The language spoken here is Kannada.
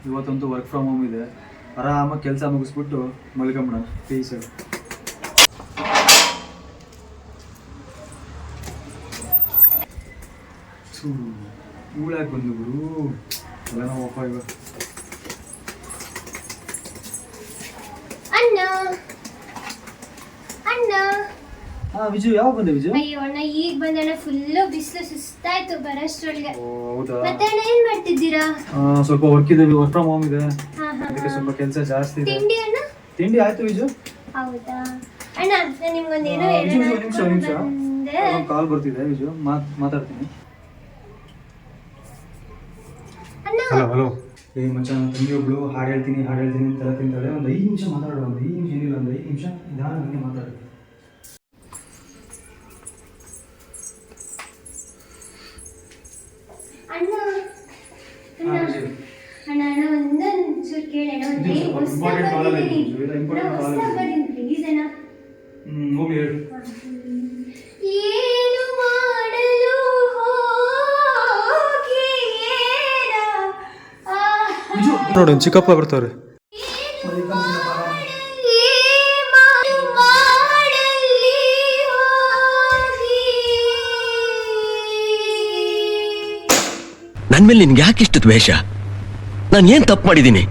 ಇವತ್ತಂತೂ ವರ್ಕ್ ಫ್ರಮ್ ಹೋಮ್ ಇದೆ, ಆರಾಮಾಗಿ ಕೆಲಸ ಮುಗಿಸ್ಬಿಟ್ಟು ಮಲ್ಕೊಂಬಿಡೋಣ ಪೀಸ್. ಊಳಾಗಿ ಬಂದು ಗುರು ಎಲ್ಲ ನಾವಪ್ಪ ಇವಾಗ. ಅಣ್ಣ ಅಣ್ಣ. ಹಾ ವಿಜು, ಯಾವಾಗ ಬಂದೆ ವಿಜು? ಅಯ್ಯೋ ಅಣ್ಣ ಈಗ ಬಂದಣ್ಣ, ಫುಲ್ಲು ಬಿಸಿಲು ಸುಸ್ತಾಯ್ತು ಬರೋಷ್ಟ್ರೊಳಗೆ. ಹೌದಾ? ಮತ್ತೆ ಅಣ್ಣ ಏನ್ ಮಾಡ್ತಿದ್ದೀರಾ? ಸ್ವಲ್ಪ ವರ್ಕ್ ಇದೆ, ವರ್ಕ್ ಫ್ರಮ್ ಹೋಮ್ ಇದೆ, ಹಾ ಹಾ. ಅದಕ್ಕೆ ಸ್ವಲ್ಪ ಕೆಲಸ ಜಾಸ್ತಿ ಇದೆ. ತಿಂಡಿ ಅಣ್ಣ? ತಿಂಡಿ ಆಯ್ತು ವಿಜು. ಹೌದಾ ಅಣ್ಣ, ನಾನು ನಿಮ್ಗೊಂದೇನೋ ನಿಮಿಷ ಕಾಲ್ ಬರ್ತಿದೆ ವಿಜು, ಮಾತಾಡ್ತೀನಿ. Hello hello. ಏ ಮಚ್ಚ, ನನ್ನ ತಂಗಿ ಒಬ್ಳು ಹಾಡು ಹೇಳ್ತೀನಿ ಅಂತ ತಿಂತಾಳೆ. ಒಂದು 5 ನಿಮಿಷ ಮಾತಾಡೋಣ, ಒಂದು 5 ನಿಮಿಷ ಏನಿಲ್ಲ, ಒಂದು 5 ನಿಮಿಷ ನಿಧಾನ ನನಗೆ ಮಾತಾಡು. ಅಣ್ಣ ಅಣ್ಣ ಅಣ್ಣ ಒಂದೊಂಚೂರು ಕೇಳೋಣ. ಇಂಪಾರ್ಟೆಂಟ್ ಕಾಲ್ ಅಲ್ಲಿ ಪ್ಲೀಸ್ ಅಣ್ಣ. ಹೋಗಿ ಹೇಳು. ಏನು ಮಾಡಲು ನೋಡಿ ಚಿಕ್ಕಪ್ಪ ಬರ್ತಾರೆ. ನನ್ ಮೇಲೆ ನಿನ್ಗೆ ಯಾಕೆ ಇಷ್ಟು ದ್ವೇಷ? ನಾನು ಏನ್ ತಪ್ಪು ಮಾಡಿದ್ದೀನಿ?